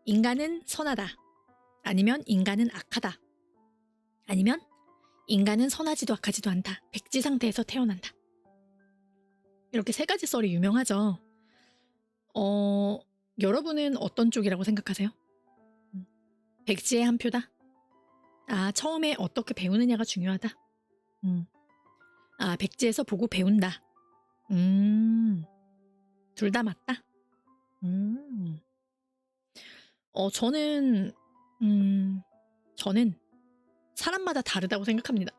인간은 선하다. 아니면 인간은 악하다. 아니면 인간은 선하지도 악하지도 않다. 백지 상태에서 태어난다. 이렇게 세 가지 썰이 유명하죠. 여러분은 어떤 쪽이라고 생각하세요? 백지의 한 표다? 아, 처음에 어떻게 배우느냐가 중요하다. 아, 백지에서 보고 배운다. 둘 다 맞다. 저는 사람마다 다르다고 생각합니다.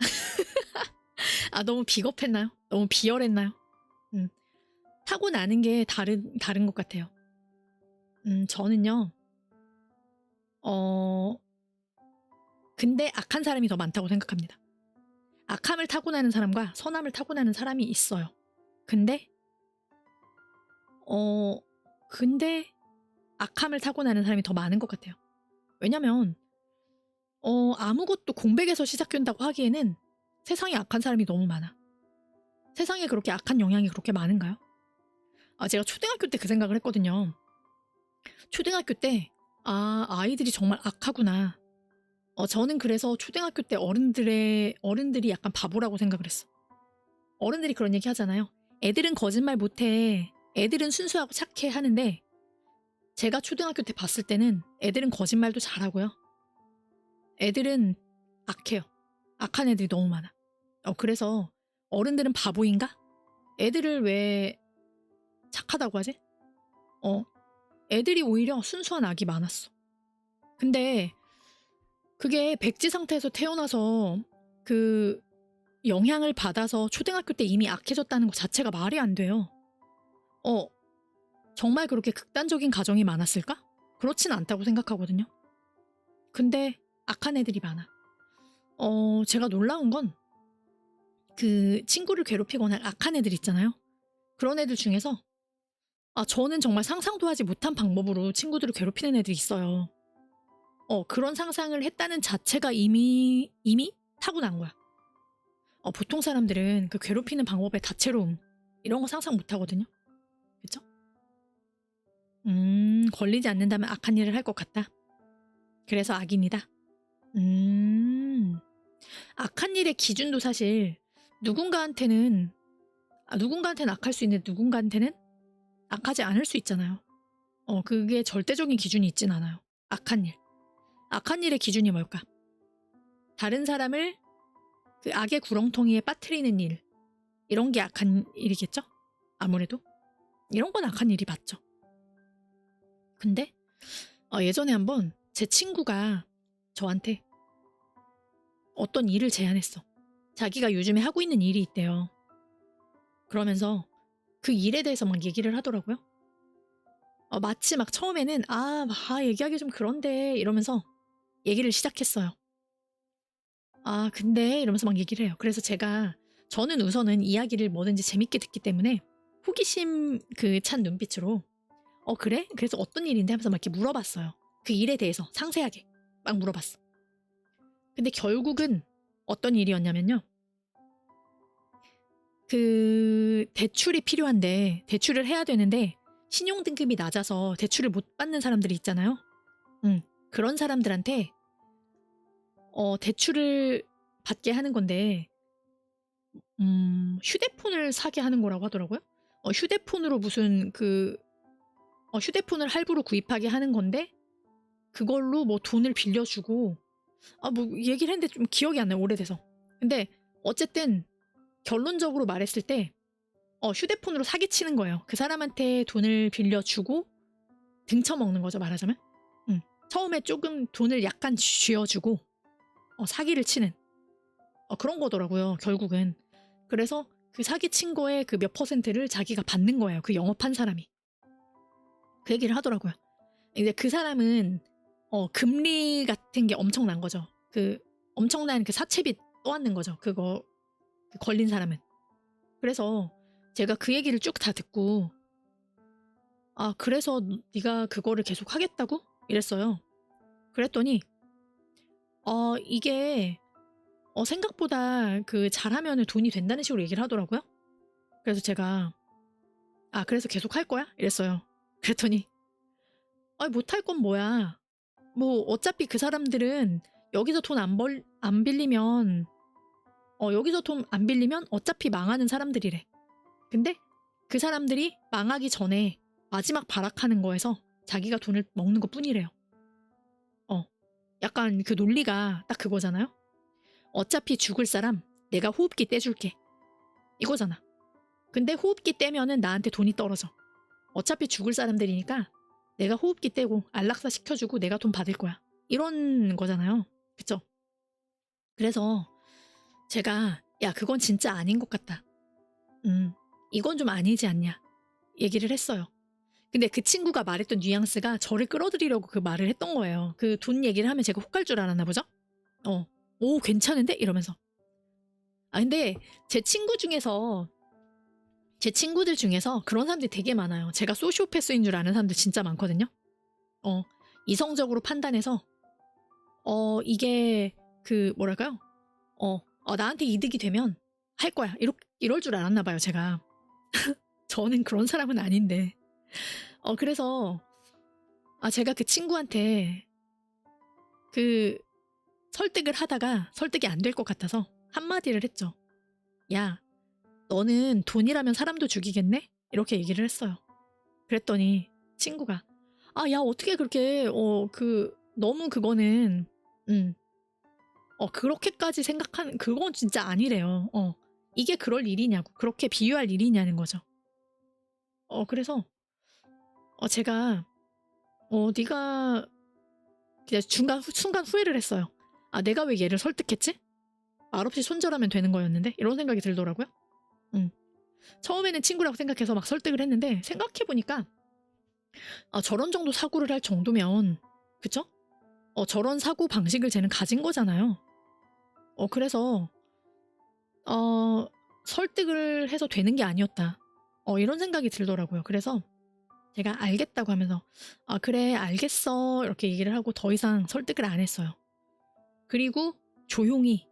아, 너무 비겁했나요? 너무 비열했나요? 타고나는 게 다른 것 같아요. 저는요, 근데 악한 사람이 더 많다고 생각합니다. 악함을 타고나는 사람과 선함을 타고나는 사람이 있어요. 근데 악함을 타고나는 사람이 더 많은 것 같아요. 왜냐면, 아무것도 공백에서 시작된다고 하기에는 세상에 악한 사람이 너무 많아. 세상에 그렇게 악한 영향이 그렇게 많은가요? 아, 제가 초등학교 때 그 생각을 했거든요. 초등학교 때, 아이들이 정말 악하구나. 저는 그래서 초등학교 때 어른들이 약간 바보라고 생각을 했어. 어른들이 그런 얘기 하잖아요. 애들은 거짓말 못해. 애들은 순수하고 착해 하는데, 제가 초등학교 때 봤을 때는 애들은 거짓말도 잘하고요. 애들은 악해요. 악한 애들이 너무 많아. 그래서 어른들은 바보인가? 애들을 왜 착하다고 하지? 애들이 오히려 순수한 악이 많았어. 근데 그게 백지 상태에서 태어나서 그 영향을 받아서 초등학교 때 이미 악해졌다는 것 자체가 말이 안 돼요. 정말 그렇게 극단적인 가정이 많았을까? 그렇진 않다고 생각하거든요. 근데 악한 애들이 많아. 제가 놀라운 건 그 친구를 괴롭히거나 악한 애들 있잖아요. 그런 애들 중에서 저는 정말 상상도 하지 못한 방법으로 친구들을 괴롭히는 애들이 있어요. 그런 상상을 했다는 자체가 이미 타고난 거야. 보통 사람들은 그 괴롭히는 방법의 다채로움 이런 거 상상 못 하거든요. 그쵸? 걸리지 않는다면 악한 일을 할 것 같다. 그래서 악인이다. 악한 일의 기준도 사실 누군가한테는 악할 수 있는데 누군가한테는 악하지 않을 수 있잖아요. 그게 절대적인 기준이 있진 않아요. 악한 일. 악한 일의 기준이 뭘까? 다른 사람을 그 악의 구렁텅이에 빠뜨리는 일. 이런 게 악한 일이겠죠? 아무래도. 이런 건 악한 일이 맞죠. 근데 예전에 한번 제 친구가 저한테 어떤 일을 제안했어. 자기가 요즘에 하고 있는 일이 있대요. 그러면서 그 일에 대해서 막 얘기를 하더라고요. 마치 막 처음에는 얘기하기 좀 그런데 이러면서 얘기를 시작했어요. 근데 이러면서 막 얘기를 해요. 그래서 저는 우선은 이야기를 뭐든지 재밌게 듣기 때문에 호기심 그 찬 눈빛으로 그래? 그래서 어떤 일인데? 하면서 막 이렇게 물어봤어요. 그 일에 대해서 상세하게 막 물어봤어. 근데 결국은 어떤 일이었냐면요. 그 대출이 필요한데 대출을 해야 되는데 신용등급이 낮아서 대출을 못 받는 사람들이 있잖아요. 그런 사람들한테 대출을 받게 하는 건데 휴대폰을 사게 하는 거라고 하더라고요. 휴대폰으로 무슨 휴대폰을 할부로 구입하게 하는 건데 그걸로 뭐 돈을 빌려주고 뭐 얘기를 했는데 좀 기억이 안 나요. 오래돼서. 근데 어쨌든 결론적으로 말했을 때 휴대폰으로 사기치는 거예요. 그 사람한테 돈을 빌려주고 등쳐먹는 거죠. 말하자면. 처음에 조금 돈을 약간 쥐어주고 사기를 치는 그런 거더라고요. 결국은. 그래서 그 사기친 거에 그 몇 퍼센트를 자기가 받는 거예요. 그 영업한 사람이. 그 얘기를 하더라고요. 이제 그 사람은 금리 같은 게 엄청난 거죠. 그 엄청난 그 사채비 떠안는 거죠. 그거 걸린 사람은. 그래서 제가 그 얘기를 쭉 다 듣고 그래서 네가 그거를 계속 하겠다고? 이랬어요. 그랬더니 이게 생각보다 그 잘하면 돈이 된다는 식으로 얘기를 하더라고요. 그래서 제가 그래서 계속 할 거야? 이랬어요. 그랬더니 못할 건 뭐야? 뭐 어차피 그 사람들은 여기서 돈 안 빌리면 여기서 돈 안 빌리면 어차피 망하는 사람들이래. 근데 그 사람들이 망하기 전에 마지막 발악하는 거에서 자기가 돈을 먹는 것 뿐이래요. 약간 그 논리가 딱 그거잖아요. 어차피 죽을 사람 내가 호흡기 떼줄게. 이거잖아. 근데 호흡기 떼면은 나한테 돈이 떨어져. 어차피 죽을 사람들이니까 내가 호흡기 떼고 안락사 시켜주고 내가 돈 받을 거야. 이런 거잖아요. 그쵸? 그래서 제가 야 그건 진짜 아닌 것 같다. 이건 좀 아니지 않냐. 얘기를 했어요. 근데 그 친구가 말했던 뉘앙스가 저를 끌어들이려고 그 말을 했던 거예요. 그 돈 얘기를 하면 제가 혹할 줄 알았나 보죠? 오 괜찮은데? 이러면서. 근데 제 친구들 중에서 그런 사람들이 되게 많아요. 제가 소시오패스인 줄 아는 사람들 진짜 많거든요. 이성적으로 판단해서 이게 그 뭐랄까요? 나한테 이득이 되면 할 거야. 이럴 줄 알았나 봐요, 제가. 저는 그런 사람은 아닌데. 그래서 제가 그 친구한테 그 설득을 하다가 설득이 안 될 것 같아서 한마디를 했죠. 야, 너는 돈이라면 사람도 죽이겠네? 이렇게 얘기를 했어요. 그랬더니 친구가 야 어떻게 그렇게 너무 그거는 그렇게까지 생각하는 그건 진짜 아니래요. 이게 그럴 일이냐고 그렇게 비유할 일이냐는 거죠. 그래서 제가 네가 그냥 순간 후회를 했어요. 내가 왜 얘를 설득했지? 말없이 손절하면 되는 거였는데 이런 생각이 들더라고요. 처음에는 친구라고 생각해서 막 설득을 했는데 생각해보니까 저런 정도 사고를 할 정도면 그쵸? 저런 사고 방식을 쟤는 가진 거잖아요. 그래서 설득을 해서 되는 게 아니었다. 이런 생각이 들더라고요. 그래서 제가 알겠다고 하면서 그래 알겠어 이렇게 얘기를 하고 더 이상 설득을 안 했어요. 그리고 조용히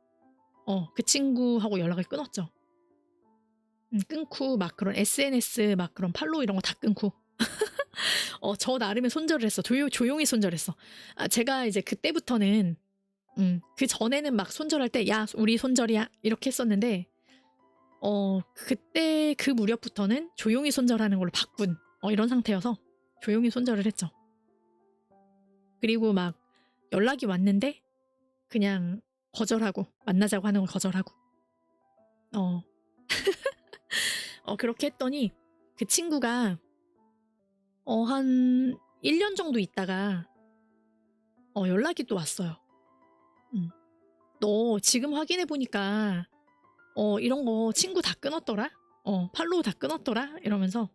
그 친구하고 연락을 끊었죠. 끊고 막 그런 SNS 막 그런 팔로우 이런 거 다 끊고 저 나름의 손절을 했어. 조용히 손절했어. 제가 이제 그때부터는 그 전에는 막 손절할 때 야 우리 손절이야 이렇게 했었는데 그때 그 무렵부터는 조용히 손절하는 걸로 바꾼 이런 상태여서 조용히 손절을 했죠. 그리고 막 연락이 왔는데 그냥 거절하고 만나자고 하는 걸 거절하고 그렇게 했더니 그 친구가 한 1년 정도 있다가 연락이 또 왔어요. 너 지금 확인해 보니까 이런 거 친구 다 끊었더라? 팔로우 다 끊었더라? 이러면서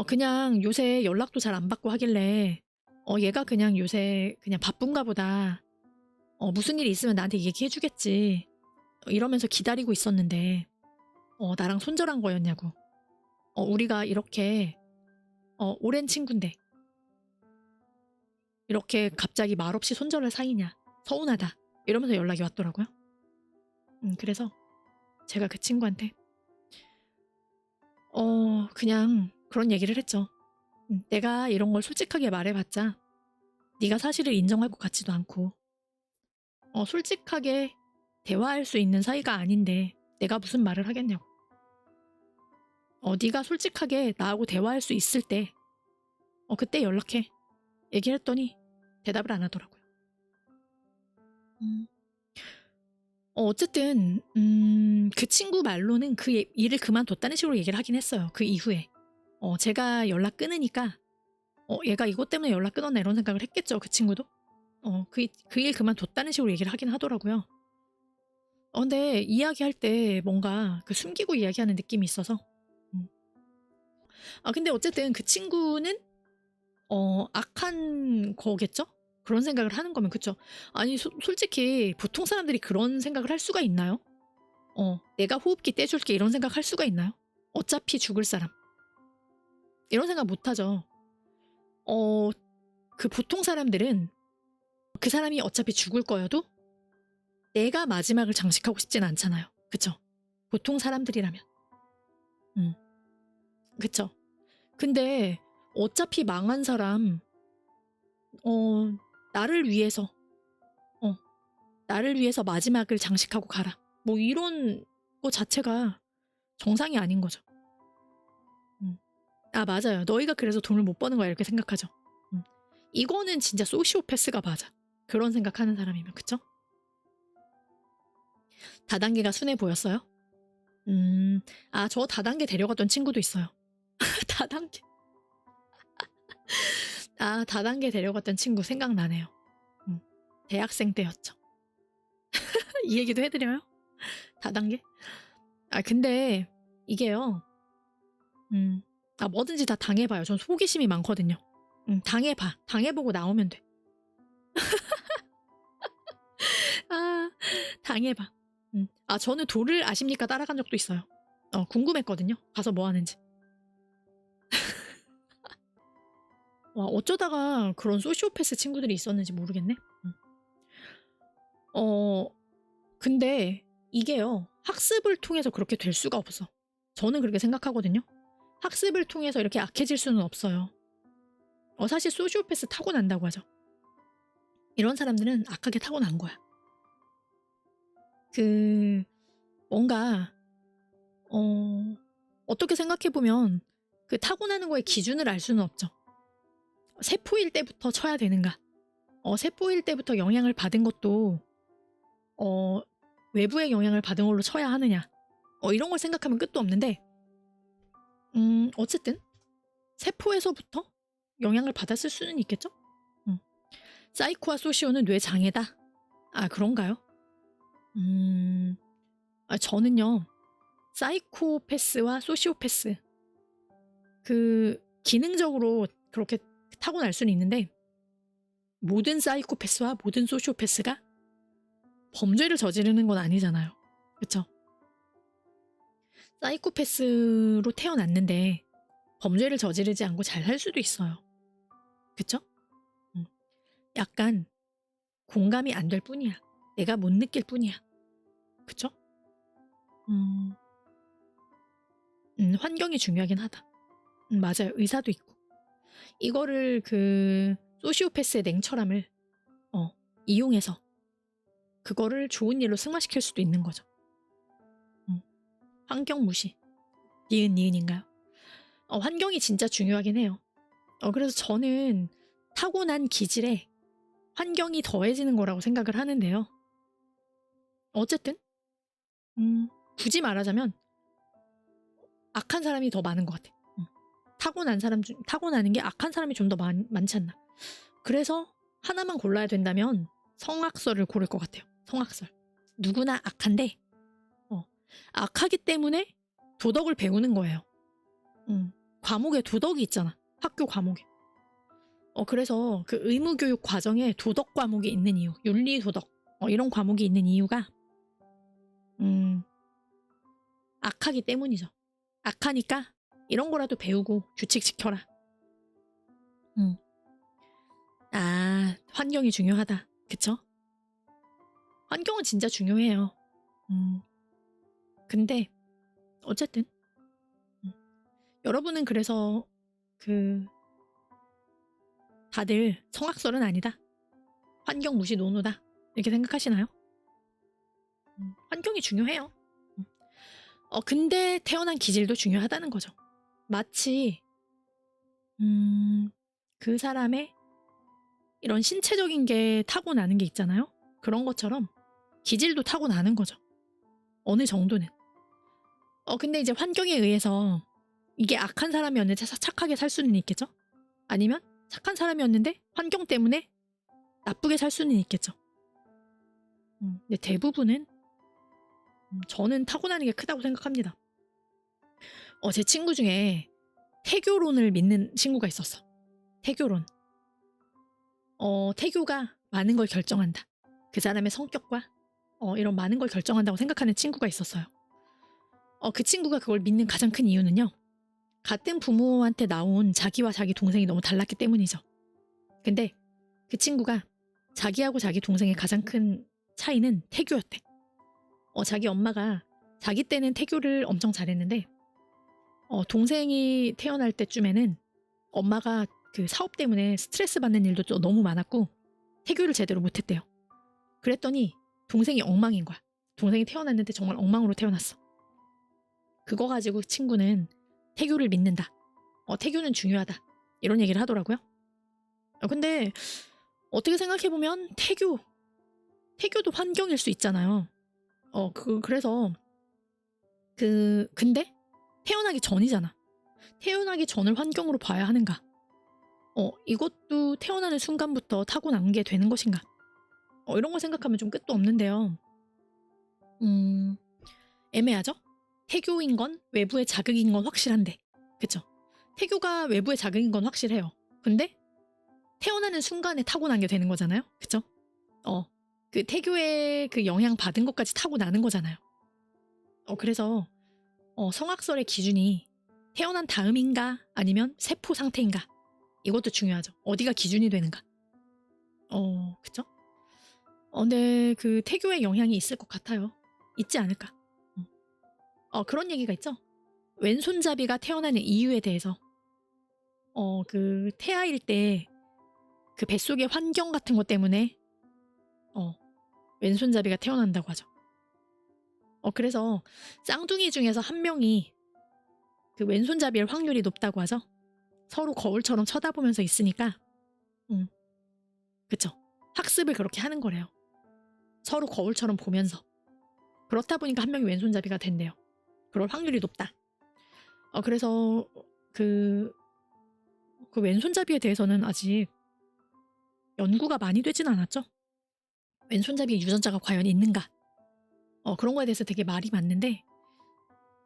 그냥 요새 연락도 잘 안 받고 하길래 얘가 그냥 요새 그냥 바쁜가 보다. 무슨 일이 있으면 나한테 얘기해 주겠지. 이러면서 기다리고 있었는데 나랑 손절한 거였냐고. 우리가 이렇게 오랜 친구인데 이렇게 갑자기 말없이 손절할 사이냐. 서운하다. 이러면서 연락이 왔더라고요. 그래서 제가 그 친구한테 그냥 그런 얘기를 했죠. 내가 이런 걸 솔직하게 말해봤자 네가 사실을 인정할 것 같지도 않고 솔직하게 대화할 수 있는 사이가 아닌데 내가 무슨 말을 하겠냐고. 네가 솔직하게 나하고 대화할 수 있을 때 그때 연락해. 얘기를 했더니 대답을 안 하더라고요. 어쨌든 그 친구 말로는 그 일을 그만뒀다는 식으로 얘기를 하긴 했어요. 그 이후에 제가 연락 끊으니까 얘가 이것 때문에 연락 끊었나 이런 생각을 했겠죠. 그 친구도 그 일 그만뒀다는 식으로 얘기를 하긴 하더라고요. 근데 이야기할 때 뭔가 그 숨기고 이야기하는 느낌이 있어서 근데 어쨌든 그 친구는 악한 거겠죠? 그런 생각을 하는 거면 그쵸? 아니 솔직히 보통 사람들이 그런 생각을 할 수가 있나요? 내가 호흡기 떼줄게 이런 생각 할 수가 있나요? 어차피 죽을 사람 이런 생각 못하죠. 그 보통 사람들은 그 사람이 어차피 죽을 거여도 내가 마지막을 장식하고 싶진 않잖아요. 그쵸? 보통 사람들이라면 그쵸? 근데 어차피 망한 사람 나를 위해서 나를 위해서 마지막을 장식하고 가라. 뭐 이런 거 자체가 정상이 아닌 거죠. 아, 맞아요. 너희가 그래서 돈을 못 버는 거야 이렇게 생각하죠. 이거는 진짜 소시오패스가 맞아. 그런 생각하는 사람이면. 그쵸? 다단계가 순해 보였어요? 아, 저 다단계 데려갔던 친구도 있어요. 다단계. 아, 다단계 데려갔던 친구 생각나네요. 대학생 때였죠. 이 얘기도 해드려요? 다단계? 아, 근데 이게요. 아, 뭐든지 다 당해봐요. 전 호기심이 많거든요. 당해봐. 당해보고 나오면 돼. 아, 당해봐. 아, 저는 돌을 아십니까? 따라간 적도 있어요. 궁금했거든요. 가서 뭐 하는지. 와, 어쩌다가 그런 소시오패스 친구들이 있었는지 모르겠네. 근데 이게요. 학습을 통해서 그렇게 될 수가 없어. 저는 그렇게 생각하거든요. 학습을 통해서 이렇게 악해질 수는 없어요. 사실 소시오패스 타고난다고 하죠. 이런 사람들은 악하게 타고난 거야. 뭔가 어떻게 생각해보면 그 타고나는 거의 기준을 알 수는 없죠. 세포일 때부터 쳐야 되는가? 세포일 때부터 영향을 받은 것도 외부의 영향을 받은 걸로 쳐야 하느냐? 이런 걸 생각하면 끝도 없는데 어쨌든 세포에서부터 영향을 받았을 수는 있겠죠? 사이코와 소시오는 뇌 장애다? 아, 그런가요? 저는요, 사이코패스와 소시오패스, 기능적으로 그렇게 타고날 수는 있는데, 모든 사이코패스와 모든 소시오패스가 범죄를 저지르는 건 아니잖아요. 그쵸? 사이코패스로 태어났는데, 범죄를 저지르지 않고 잘 살 수도 있어요. 그쵸? 약간 공감이 안 될 뿐이야. 내가 못 느낄 뿐이야. 그쵸? 환경이 중요하긴 하다. 맞아요. 의사도 있고. 이거를 소시오패스의 냉철함을 이용해서 그거를 좋은 일로 승화시킬 수도 있는 거죠. 환경 무시. 니은인가요? 환경이 진짜 중요하긴 해요. 그래서 저는 타고난 기질에 환경이 더해지는 거라고 생각을 하는데요. 어쨌든 굳이 말하자면 악한 사람이 더 많은 것 같아. 타고나는 게 악한 사람이 좀 더 많지 않나. 그래서 하나만 골라야 된다면 성악설을 고를 것 같아요. 성악설. 누구나 악한데 악하기 때문에 도덕을 배우는 거예요. 과목에 도덕이 있잖아. 학교 과목에. 그래서 그 의무교육 과정에 도덕 과목이 있는 이유, 윤리 도덕 이런 과목이 있는 이유가 악하기 때문이죠. 악하니까 이런 거라도 배우고 규칙 지켜라. 아, 환경이 중요하다. 그쵸? 환경은 진짜 중요해요. 근데 어쨌든 여러분은 그래서 다들 성악설은 아니다. 환경 무시 노노다. 이렇게 생각하시나요? 환경이 중요해요. 근데 태어난 기질도 중요하다는 거죠. 마치 그 사람의 이런 신체적인 게 타고나는 게 있잖아요. 그런 것처럼 기질도 타고나는 거죠. 어느 정도는. 근데 이제 환경에 의해서 이게 악한 사람이었는데 착하게 살 수는 있겠죠? 아니면 착한 사람이었는데 환경 때문에 나쁘게 살 수는 있겠죠. 근데 대부분은 저는 타고나는 게 크다고 생각합니다. 제 친구 중에 태교론을 믿는 친구가 있었어. 태교론. 태교가 많은 걸 결정한다. 그 사람의 성격과 이런 많은 걸 결정한다고 생각하는 친구가 있었어요. 그 친구가 그걸 믿는 가장 큰 이유는요. 같은 부모한테 나온 자기와 자기 동생이 너무 달랐기 때문이죠. 근데 그 친구가 자기하고 자기 동생의 가장 큰 차이는 태교였대. 자기 엄마가 자기 때는 태교를 엄청 잘했는데 동생이 태어날 때쯤에는 엄마가 그 사업 때문에 스트레스 받는 일도 좀 너무 많았고 태교를 제대로 못했대요. 그랬더니 동생이 엉망인 거야. 동생이 태어났는데 정말 엉망으로 태어났어. 그거 가지고 친구는 태교를 믿는다. 태교는 중요하다. 이런 얘기를 하더라고요. 근데 어떻게 생각해보면 태교도 환경일 수 있잖아요. 그래서 근데 태어나기 전이잖아. 태어나기 전을 환경으로 봐야 하는가? 이것도 태어나는 순간부터 타고난 게 되는 것인가? 이런 거 생각하면 좀 끝도 없는데요. 애매하죠? 태교인 건 외부의 자극인 건 확실한데, 그쵸? 태교가 외부의 자극인 건 확실해요. 근데 태어나는 순간에 타고난 게 되는 거잖아요, 그쵸? 그 태교의 그 영향 받은 것까지 타고나는 거잖아요. 그래서 성악설의 기준이 태어난 다음인가 아니면 세포 상태인가, 이것도 중요하죠. 어디가 기준이 되는가. 그쵸? 근데 그 태교의 영향이 있을 것 같아요. 있지 않을까. 그런 얘기가 있죠. 왼손잡이가 태어나는 이유에 대해서 그 태아일 때 그 뱃속의 환경 같은 것 때문에 왼손잡이가 태어난다고 하죠. 그래서 쌍둥이 중에서 한 명이 그 왼손잡이일 확률이 높다고 하죠. 서로 거울처럼 쳐다보면서 있으니까. 그쵸. 학습을 그렇게 하는 거래요. 서로 거울처럼 보면서. 그렇다 보니까 한 명이 왼손잡이가 된대요. 그럴 확률이 높다. 그래서 그 왼손잡이에 대해서는 아직 연구가 많이 되진 않았죠. 왼손잡이의 유전자가 과연 있는가? 그런 거에 대해서 되게 말이 많는데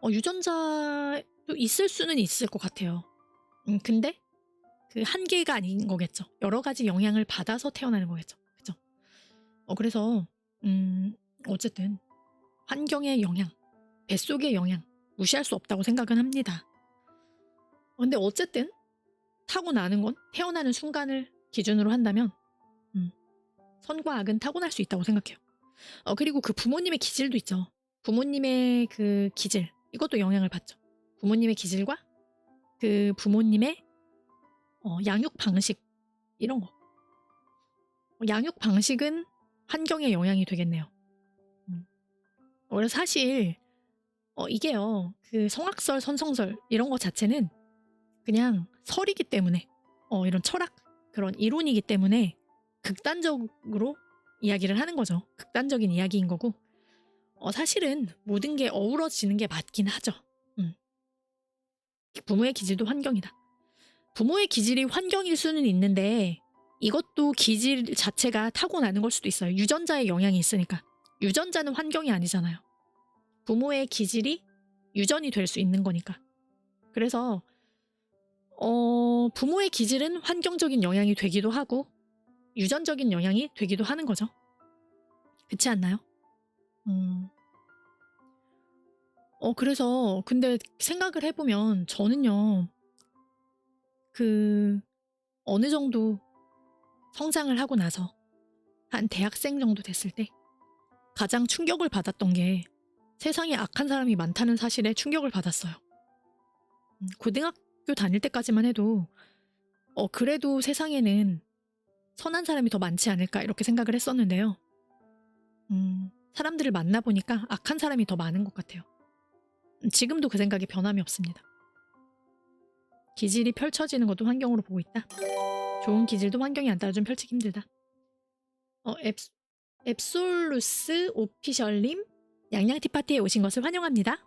유전자도 있을 수는 있을 것 같아요. 근데 그 한계가 아닌 거겠죠. 여러 가지 영향을 받아서 태어나는 거겠죠. 그죠? 그래서 어쨌든 환경의 영향, 뱃속의 영향 무시할 수 없다고 생각은 합니다. 근데 어쨌든 타고나는 건 태어나는 순간을 기준으로 한다면 선과 악은 타고날 수 있다고 생각해요. 그리고 그 부모님의 기질도 있죠. 부모님의 그 기질, 이것도 영향을 받죠. 부모님의 기질과 그 부모님의 양육 방식, 이런 거. 양육 방식은 환경에 영향이 되겠네요. 그래서 사실 이게요, 그 성악설, 선성설 이런 거 자체는 그냥 설이기 때문에 이런 철학, 그런 이론이기 때문에 극단적으로 이야기를 하는 거죠. 극단적인 이야기인 거고 사실은 모든 게 어우러지는 게 맞긴 하죠. 부모의 기질도 환경이다. 부모의 기질이 환경일 수는 있는데 이것도 기질 자체가 타고나는 걸 수도 있어요. 유전자의 영향이 있으니까. 유전자는 환경이 아니잖아요. 부모의 기질이 유전이 될 수 있는 거니까. 그래서 부모의 기질은 환경적인 영향이 되기도 하고 유전적인 영향이 되기도 하는 거죠. 그렇지 않나요? 그래서 근데 생각을 해보면 저는요, 그 어느 정도 성장을 하고 나서 한 대학생 정도 됐을 때 가장 충격을 받았던 게 세상에 악한 사람이 많다는 사실에 충격을 받았어요. 고등학교 다닐 때까지만 해도 그래도 세상에는 선한 사람이 더 많지 않을까 이렇게 생각을 했었는데요. 사람들을 만나보니까 악한 사람이 더 많은 것 같아요. 지금도 그 생각이 변함이 없습니다. 기질이 펼쳐지는 것도 환경으로 보고 있다. 좋은 기질도 환경이 안 따라주면 펼치기 힘들다. 앱솔루스 오피셜님, 양양티파티에 오신 것을 환영합니다.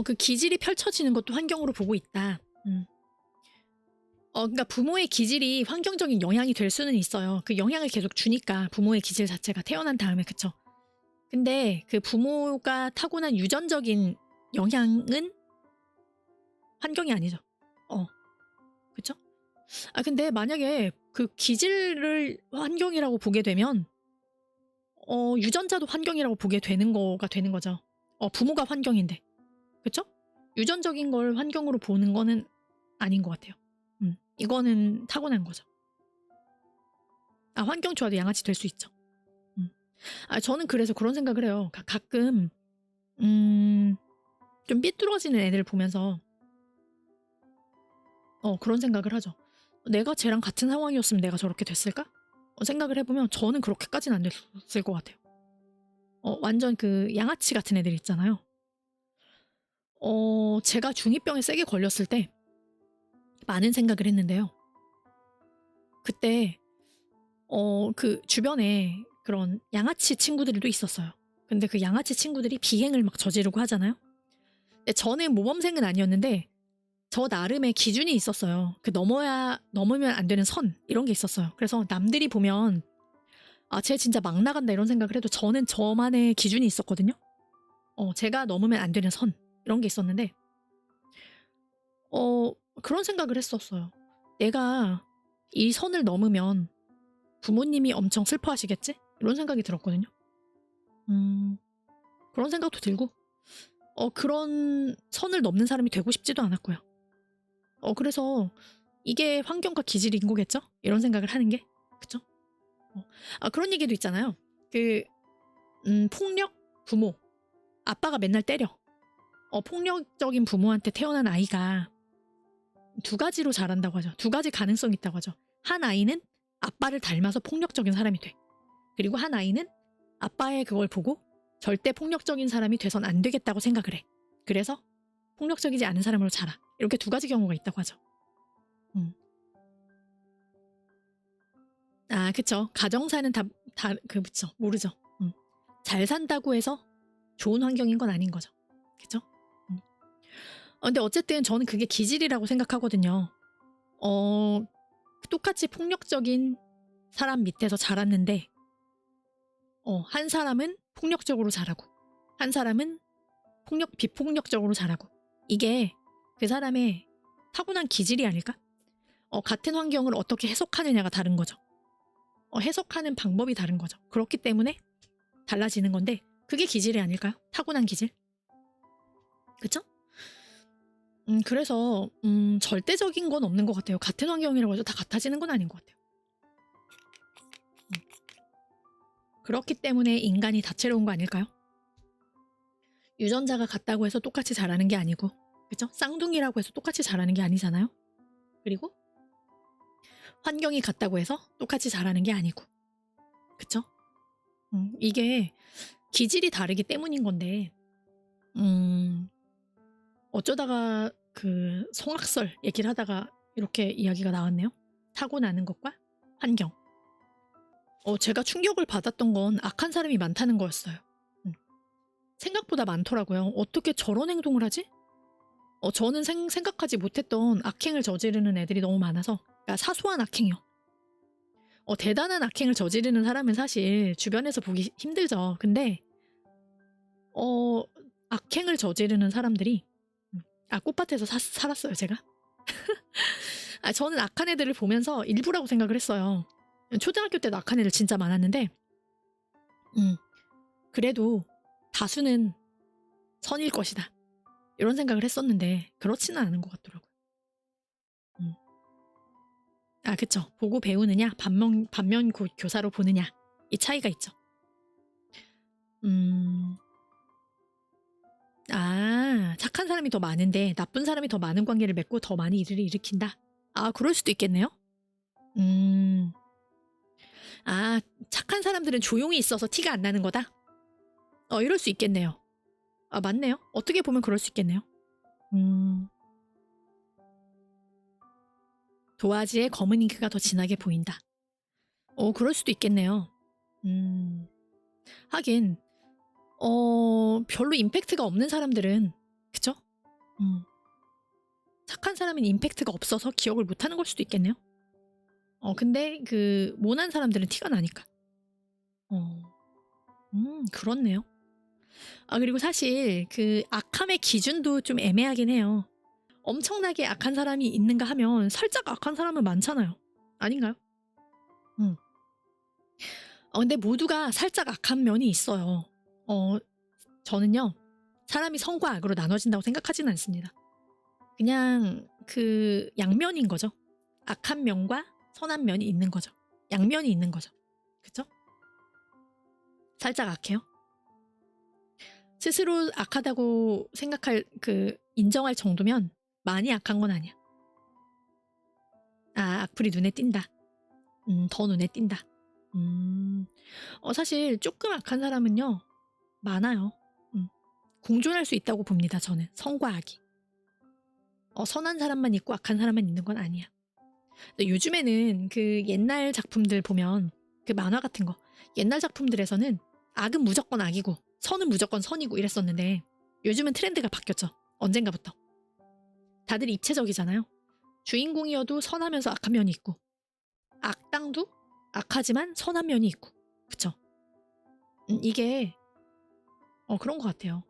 그 기질이 펼쳐지는 것도 환경으로 보고 있다. 그러니까 부모의 기질이 환경적인 영향이 될 수는 있어요. 그 영향을 계속 주니까 부모의 기질 자체가 태어난 다음에. 그쵸? 근데 그 부모가 타고난 유전적인 영향은 환경이 아니죠. 그쵸? 근데 만약에 그 기질을 환경이라고 보게 되면 유전자도 환경이라고 보게 되는 거가 되는 거죠. 부모가 환경인데. 그쵸? 유전적인 걸 환경으로 보는 거는 아닌 것 같아요. 이거는 타고난 거죠. 환경 좋아도 양아치 될 수 있죠. 저는 그래서 그런 생각을 해요. 가끔 좀 삐뚤어지는 애들 보면서 그런 생각을 하죠. 내가 쟤랑 같은 상황이었으면 내가 저렇게 됐을까? 생각을 해보면 저는 그렇게까지는 안 됐을 것 같아요. 완전 그 양아치 같은 애들 있잖아요. 제가 중2병에 세게 걸렸을 때 많은 생각을 했는데요. 그때 그 주변에 그런 양아치 친구들도 있었어요. 근데 그 양아치 친구들이 비행을 막 저지르고 하잖아요. 근데 저는 모범생은 아니었는데 저 나름의 기준이 있었어요. 그 넘으면 안 되는 선 이런 게 있었어요. 그래서 남들이 보면 아, 쟤 진짜 막 나간다 이런 생각을 해도 저는 저만의 기준이 있었거든요. 제가 넘으면 안 되는 선 이런 게 있었는데 그런 생각을 했었어요. 내가 이 선을 넘으면 부모님이 엄청 슬퍼하시겠지? 이런 생각이 들었거든요. 그런 생각도 들고 그런 선을 넘는 사람이 되고 싶지도 않았고요. 그래서 이게 환경과 기질인 거겠죠? 이런 생각을 하는 게 그쵸? 그런 얘기도 있잖아요. 폭력 부모 아빠가 맨날 때려. 폭력적인 부모한테 태어난 아이가 두 가지로 자란다고 하죠. 두 가지 가능성이 있다고 하죠. 한 아이는 아빠를 닮아서 폭력적인 사람이 돼. 그리고 한 아이는 아빠의 그걸 보고 절대 폭력적인 사람이 돼선 안 되겠다고 생각을 해. 그래서 폭력적이지 않은 사람으로 자라. 이렇게 두 가지 경우가 있다고 하죠. 그쵸. 가정사는 그쵸. 모르죠. 잘 산다고 해서 좋은 환경인 건 아닌 거죠. 그쵸? 근데 어쨌든 저는 그게 기질이라고 생각하거든요. 똑같이 폭력적인 사람 밑에서 자랐는데, 한 사람은 폭력적으로 자라고, 한 사람은 비폭력적으로 자라고. 이게 그 사람의 타고난 기질이 아닐까? 같은 환경을 어떻게 해석하느냐가 다른 거죠. 해석하는 방법이 다른 거죠. 그렇기 때문에 달라지는 건데, 그게 기질이 아닐까요? 타고난 기질? 그쵸? 그래서 절대적인 건 없는 것 같아요. 같은 환경이라고 해서 다 같아지는 건 아닌 것 같아요. 그렇기 때문에 인간이 다채로운 거 아닐까요? 유전자가 같다고 해서 똑같이 자라는 게 아니고, 그쵸? 쌍둥이라고 해서 똑같이 자라는 게 아니잖아요. 그리고 환경이 같다고 해서 똑같이 자라는 게 아니고, 그쵸? 이게 기질이 다르기 때문인 건데, 어쩌다가 그 성악설 얘기를 하다가 이렇게 이야기가 나왔네요. 타고나는 것과 환경. 제가 충격을 받았던 건 악한 사람이 많다는 거였어요. 생각보다 많더라고요. 어떻게 저런 행동을 하지? 저는 생각하지 못했던 악행을 저지르는 애들이 너무 많아서, 그러니까 사소한 악행이요. 대단한 악행을 저지르는 사람은 사실 주변에서 보기 힘들죠. 근데 악행을 저지르는 사람들이 꽃밭에서 살았어요, 제가. 저는 악한 애들을 보면서 일부라고 생각을 했어요. 초등학교 때도 악한 애들 진짜 많았는데, 그래도 다수는 선일 것이다. 이런 생각을 했었는데, 그렇지는 않은 것 같더라고요. 그쵸. 보고 배우느냐, 반면 교사로 보느냐, 이 차이가 있죠. 착한 사람이 더 많은데, 나쁜 사람이 더 많은 관계를 맺고 더 많이 일을 일으킨다. 그럴 수도 있겠네요. 착한 사람들은 조용히 있어서 티가 안 나는 거다? 이럴 수 있겠네요. 맞네요. 어떻게 보면 그럴 수 있겠네요. 도화지에 검은 잉크가 더 진하게 보인다. 그럴 수도 있겠네요. 하긴, 별로 임팩트가 없는 사람들은, 그쵸? 착한 사람은 임팩트가 없어서 기억을 못하는 걸 수도 있겠네요. 근데 그 모난 사람들은 티가 나니까. 그렇네요. 그리고 사실 그 악함의 기준도 좀 애매하긴 해요. 엄청나게 악한 사람이 있는가 하면 살짝 악한 사람은 많잖아요. 아닌가요? 근데 모두가 살짝 악한 면이 있어요. 저는요, 사람이 선과 악으로 나눠진다고 생각하지는 않습니다. 그냥 그 양면인 거죠. 악한 면과 선한 면이 있는 거죠. 양면이 있는 거죠. 그쵸? 살짝 악해요. 스스로 악하다고 인정할 정도면 많이 악한 건 아니야. 아, 악플이 눈에 띈다. 더 눈에 띈다. 사실 조금 악한 사람은요, 많아요. 공존할 수 있다고 봅니다, 저는. 선과 악이. 선한 사람만 있고 악한 사람만 있는 건 아니야. 근데 요즘에는 그 옛날 작품들 보면, 그 만화 같은 거, 옛날 작품들에서는 악은 무조건 악이고, 선은 무조건 선이고 이랬었는데, 요즘은 트렌드가 바뀌었죠. 언젠가부터. 다들 입체적이잖아요. 주인공이어도 선하면서 악한 면이 있고, 악당도 악하지만 선한 면이 있고, 그쵸? 이게 그런 것 같아요.